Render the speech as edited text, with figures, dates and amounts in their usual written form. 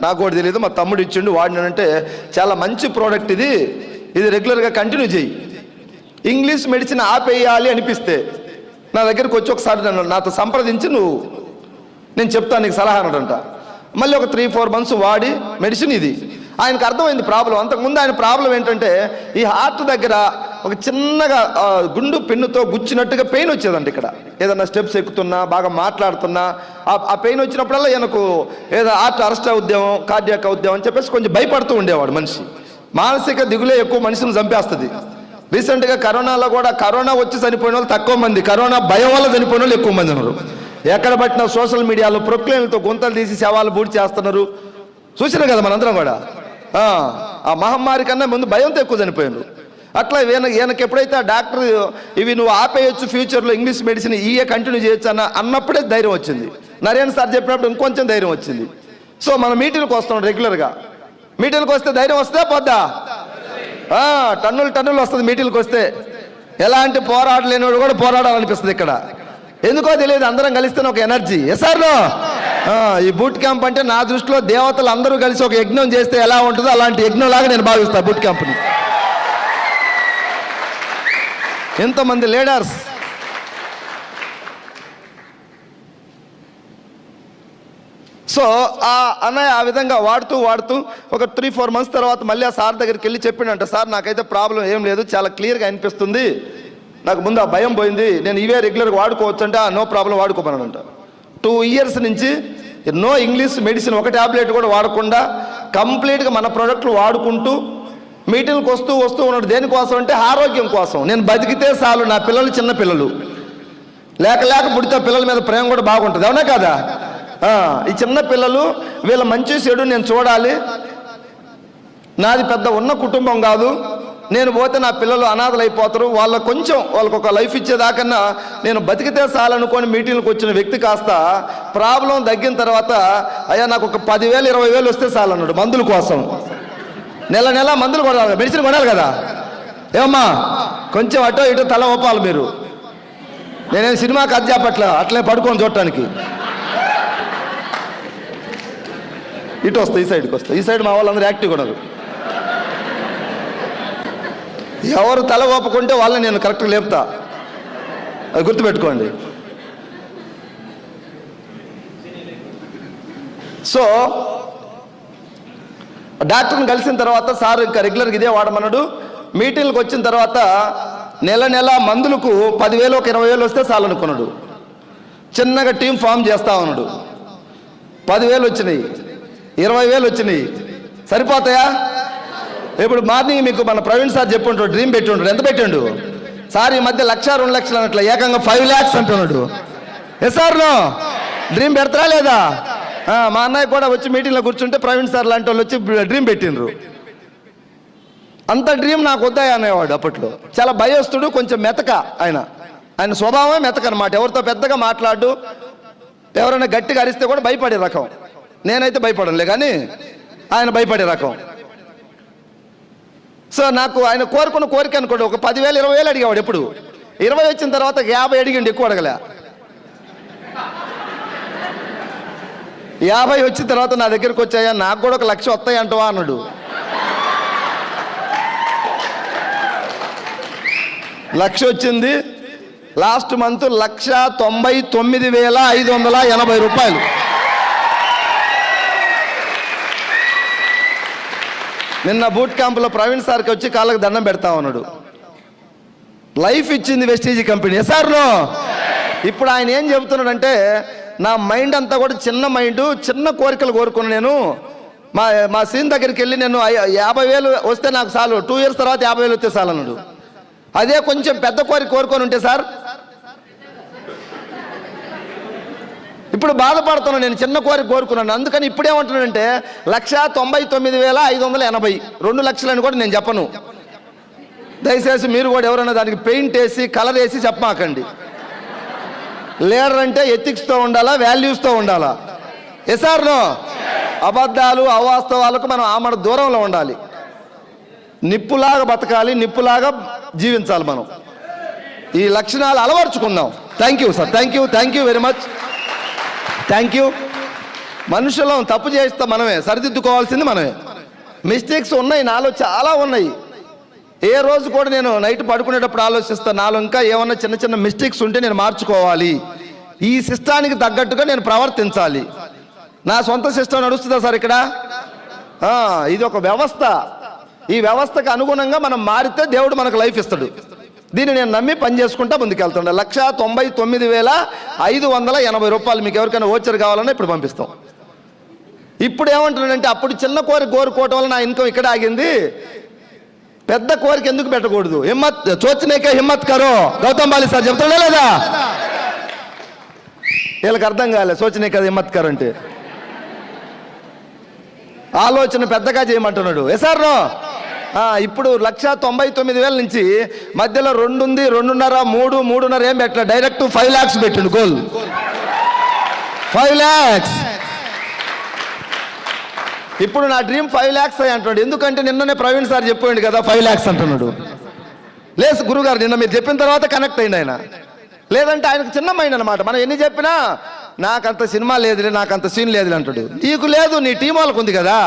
నాకు కూడా తెలియదు, మా తమ్ముడు ఇచ్చిండు వాడినంటే చాలా మంచి ప్రోడక్ట్ ఇది, ఇది రెగ్యులర్గా కంటిన్యూ చేయి. ఇంగ్లీష్ మెడిసిన్ ఆపేయాలి అనిపిస్తే నా దగ్గరికి వచ్చి ఒకసారి నాతో సంప్రదించి నేను చెప్తాను నీకు సలహా అన్నదంట. మళ్ళీ ఒక 3-4 months వాడి మెడిసిన్ ఇది ఆయనకు అర్థమైంది ప్రాబ్లం. అంతకుముందు ఆయన ప్రాబ్లం ఏంటంటే ఈ హార్ట్ దగ్గర ఒక చిన్నగా గుండు పెన్నుతో గుచ్చినట్టుగా పెయిన్ వచ్చేదంట. ఇక్కడ ఏదన్నా స్టెప్స్ ఎక్కుతున్నా బాగా మాట్లాడుతున్నా ఆ పెయిన్ వచ్చినప్పుడల్లా ఈయనకు ఏదో హార్ట్ అరెస్ట్ అవుద్దాం, కార్డియాక్ అవుద్దాం అని చెప్పేసి కొంచెం భయపడుతూ ఉండేవాడు మనిషి. మానసిక దిగులే ఎక్కువ మనిషిని చంపేస్తుంది. రీసెంట్గా కరోనాలో కూడా కరోనా వచ్చి చనిపోయిన వాళ్ళు తక్కువ మంది, కరోనా భయం వల్ల చనిపోయిన వాళ్ళు ఎక్కువ మంది ఉన్నారు. ఎక్కడ పట్టిన సోషల్ మీడియాలో ప్రొక్లైన్లతో గుంతలు తీసి శవాలు బూడి చేస్తున్నారు, చూసినారు కదా మనందరం కూడా. ఆ మహమ్మారి కన్నా ముందు భయంతో ఎక్కువ చనిపోయినారు. అట్లా ఈయనకి ఎప్పుడైతే ఆ డాక్టర్ ఇవి నువ్వు ఆపేయచ్చు, ఫ్యూచర్లో ఇంగ్లీష్ మెడిసిన్ ఇయే కంటిన్యూ చేయొచ్చు అన్నప్పుడే ధైర్యం వచ్చింది. నరేన్ సార్ చెప్పినప్పుడు ఇంకొంచెం ధైర్యం వచ్చింది. సో మనం మీటింగ్కి వస్తాం రెగ్యులర్గా. మీటింగ్కి వస్తే ధైర్యం వస్తే పోద్దా? టన్నులు వస్తుంది మీటింగ్కి వస్తే. ఎలాంటి పోరాటం లేనివాడు కూడా పోరాడాలనిపిస్తుంది ఇక్కడ. ఎందుకో తెలియదు, అందరం కలిస్తేనే ఒక ఎనర్జీ. ఎస్ఆర్లో ఈ బూట్ క్యాంప్ అంటే నా దృష్టిలో దేవతలు అందరూ కలిసి ఒక యజ్ఞం చేస్తే ఎలా ఉంటుందో అలాంటి యజ్ఞం లాగా నేను భావిస్తాను బూట్ క్యాంప్ని. ఎంతమంది లీడర్స్, సో ఆ అన్నయ్య ఆ విధంగా వాడుతూ ఒక 3-4 months తర్వాత మళ్ళీ ఆ సార్ దగ్గరికి వెళ్ళి చెప్పిండంట, సార్ నాకైతే ప్రాబ్లం ఏం లేదు, చాలా క్లియర్గా అనిపిస్తుంది, నాకు ముందు ఆ భయం పోయింది, నేను ఇవే రెగ్యులర్గా వాడుకోవచ్చు అంటే నో ప్రాబ్లం వాడుకోమనంట. 2 years నుంచి నో ఇంగ్లీష్ మెడిసిన్ ఒక ట్యాబ్లెట్ కూడా వాడకుండా కంప్లీట్గా మన ప్రోడక్ట్లు వాడుకుంటూ మీటింగ్కి వస్తూ ఉన్నాడు. దేనికోసం అంటే ఆరోగ్యం కోసం. నేను బతికితే చాలు, నా పిల్లలు చిన్న పిల్లలు లేక పుడితే పిల్లల మీద ప్రేమ కూడా బాగుంటుంది, అవునా కదా? ఈ చిన్న పిల్లలు వీళ్ళ మంచి చెడు నేను చూడాలి, నాది పెద్ద ఉన్న కుటుంబం కాదు, నేను పోతే నా పిల్లలు అనాథలు అయిపోతారు, వాళ్ళకు ఒక లైఫ్ ఇచ్చేదాకన్నా నేను బతికితే చాలనుకొని మీటింగ్కి వచ్చిన వ్యక్తి కాస్త ప్రాబ్లం తగ్గిన తర్వాత అయ్యా నాకు ఒక 10,000-20,000 వస్తే చాలన్నాడు మందుల కోసం. నెల మందులు కొనాలి, మెడిసిన్ కొనాలి కదా. ఏమమ్మా కొంచెం అటో ఇటో తల ఊపాలి మీరు. నేనేం సినిమాకి అది చెప్పట్లా, అట్లే పడుకొని చూడటానికి. ఇటు వస్తా, ఈ సైడ్కి వస్తా, ఈ సైడ్ మా వాళ్ళందరూ యాక్టివ్ ఉన్నారు. ఎవరు తల ఊపకుంటే వాళ్ళని నేను కరెక్ట్గా లేపుతా, అది గుర్తుపెట్టుకోండి. సో డాక్టర్ని కలిసిన తర్వాత సార్ ఇంకా రెగ్యులర్గా ఇదే వాడమన్నాడు. మీటింగ్కి వచ్చిన తర్వాత నెల మందులకు 10,000-20,000 వస్తే చాలనుకున్నాడు. చిన్నగా టీం ఫామ్ చేస్తా ఉన్నాడు. 10,000 వచ్చినాయి, 20,000 వచ్చినాయి, సరిపోతాయా? ఇప్పుడు మార్నింగ్ మీకు మన ప్రవీణ్ సార్ చెప్పుంటాడు, డ్రీమ్ పెట్టి ఉంటాడు. ఎంత పెట్టిండు సార్? ఈ మధ్య 1,00,000-2 లక్షలు అన్నట్లు ఏకంగా 5 lakhs అంటున్నాడు. ఎస్ఆర్లో డ్రీమ్ పెడతారా లేదా? మా అన్నయ్య కూడా వచ్చి మీటింగ్లో కూర్చుంటే ప్రవీణ్ సార్ లాంటి వాళ్ళు వచ్చి డ్రీమ్ పెట్టిండ్రు. అంత డ్రీమ్ నాకు వద్దాయి అనేవాడు అప్పట్లో. చాలా భయస్తుడు, కొంచెం మెతక. ఆయన స్వభావమే మెతక అనమాట. ఎవరితో పెద్దగా మాట్లాడు, ఎవరైనా గట్టిగా అరిస్తే కూడా భయపడే రకం. నేనైతే భయపడలే, కానీ ఆయన భయపడే రకం. సో నాకు ఆయన కోరుకున్న కోరిక అనుకోండి, ఒక 10,000-20,000 అడిగేవాడు. ఎప్పుడు 20 వచ్చిన తర్వాత 50 అడిగిండు, ఎక్కువ అడగలే. 50 వచ్చిన తర్వాత నా దగ్గరికి వచ్చాయా, నాకు కూడా 1,00,000 వస్తాయి అంటవా అన్నాడు. 1,00,000 వచ్చింది. లాస్ట్ మంత్ 1,99,580 రూపాయలు. నిన్న బూట్ క్యాంపులో ప్రవీణ్ సార్కి వచ్చి కాళ్ళకి దండం పెడతా ఉన్నాడు. లైఫ్ ఇచ్చింది వెస్టీజ్ కంపెనీ. ఎస్ఆర్లో ఇప్పుడు ఆయన ఏం చెబుతున్నాడంటే, నా మైండ్ అంతా కూడా చిన్న మైండ్, చిన్న కోరికలు కోరుకున్నాను. నేను మా సీన్ దగ్గరికి వెళ్ళి నేను 50,000 వస్తే నాకు చాలు, 2 years తర్వాత 50,000 వస్తే చాలు అన్నాడు. అదే కొంచెం పెద్ద కోరిక కోరుకొని ఉంటే సార్ ఇప్పుడు బాధపడుతున్నాను, నేను చిన్న కోరిక కోరుకున్నాను. అందుకని ఇప్పుడేమంటున్నానంటే 1,99,580, 2 లక్షలని కూడా నేను చెప్పను. దయచేసి మీరు కూడా ఎవరైనా దానికి పెయింట్ వేసి కలర్ వేసి చెప్పమాకండి. లీడర్ అంటే ఎథిక్స్తో ఉండాలా, వాల్యూస్తో ఉండాలా. ఎస్ఆర్లో అబద్ధాలు అవాస్తవాలకు మనం ఆమడ దూరంలో ఉండాలి. నిప్పులాగా బతకాలి, నిప్పులాగా జీవించాలి. మనం ఈ లక్షణాలు అలవర్చుకుందాం. Thank you sir, thank you very much, thank you. మనుషులం, తప్పు చేస్తా మనమే, సరిదిద్దుకోవాల్సింది మనమే. మిస్టేక్స్ ఉన్నాయి నాలో, చాలా ఉన్నాయి. ఏ రోజు కూడా నేను నైట్ పడుకునేటప్పుడు ఆలోచిస్తాను, నాలో ఇంకా ఏమన్నా చిన్న చిన్న మిస్టేక్స్ ఉంటే నేను మార్చుకోవాలి, ఈ సిస్టానికి తగ్గట్టుగా నేను ప్రవర్తించాలి. నా సొంత సిస్టమ్ నడుస్తుందా సార్ ఇక్కడ? ఇది ఒక వ్యవస్థ. ఈ వ్యవస్థకు అనుగుణంగా మనం మారితే దేవుడు మనకు లైఫ్ ఇస్తాడు. దీన్ని నేను నమ్మి పని చేసుకుంటా ముందుకెళ్తుండే. 1,99,580 రూపాయలు మీకు ఎవరికైనా ఓచర్ కావాలన్నా ఇప్పుడు పంపిస్తాం. ఇప్పుడు ఏమంటున్నాడంటే, అప్పుడు చిన్న కోరిక కోరుకోవటం వల్ల నా ఇన్కమ్ ఇక్కడ ఆగింది, పెద్ద కోరిక ఎందుకు పెట్టకూడదు? హిమ్మత్ సోచనేకే హిమ్మత్ కరో, గౌతమ్ బాలి సార్ చెప్తాడా లేదా? వీళ్ళకి అర్థం కాలే సోచనే కదా హిమ్మత్ కరో అంటే. ఆలోచన పెద్దగా చేయమంటున్నాడు. సార్ ఇప్పుడు 1,99,000 నుంచి మధ్యలో 2 ఉంది, 2.5, 3, 3.5 ఏం పెట్టలే, డైరెక్ట్ 5 lakhs పెట్టిండు. Goal 5 lakhs. ఇప్పుడు నా డ్రీమ్ 5 lakhs అయ్యి అంటున్నాడు. ఎందుకంటే నిన్ననే ప్రవీణ్ సార్ చెప్పండి కదా 5 lakhs అంటున్నాడు. లేదు గురుగారు, నిన్న మీరు చెప్పిన తర్వాత కనెక్ట్ అయింది ఆయన. లేదంటే ఆయనకు చిన్న మైండ్ అనమాట. మనం ఎన్ని చెప్పినా నాకంత సినిమా లేదులే, నాకంత సీన్ లేదులే అంటాడు. నీకు లేదు, నీ టీం వాళ్ళకు ఉంది కదా.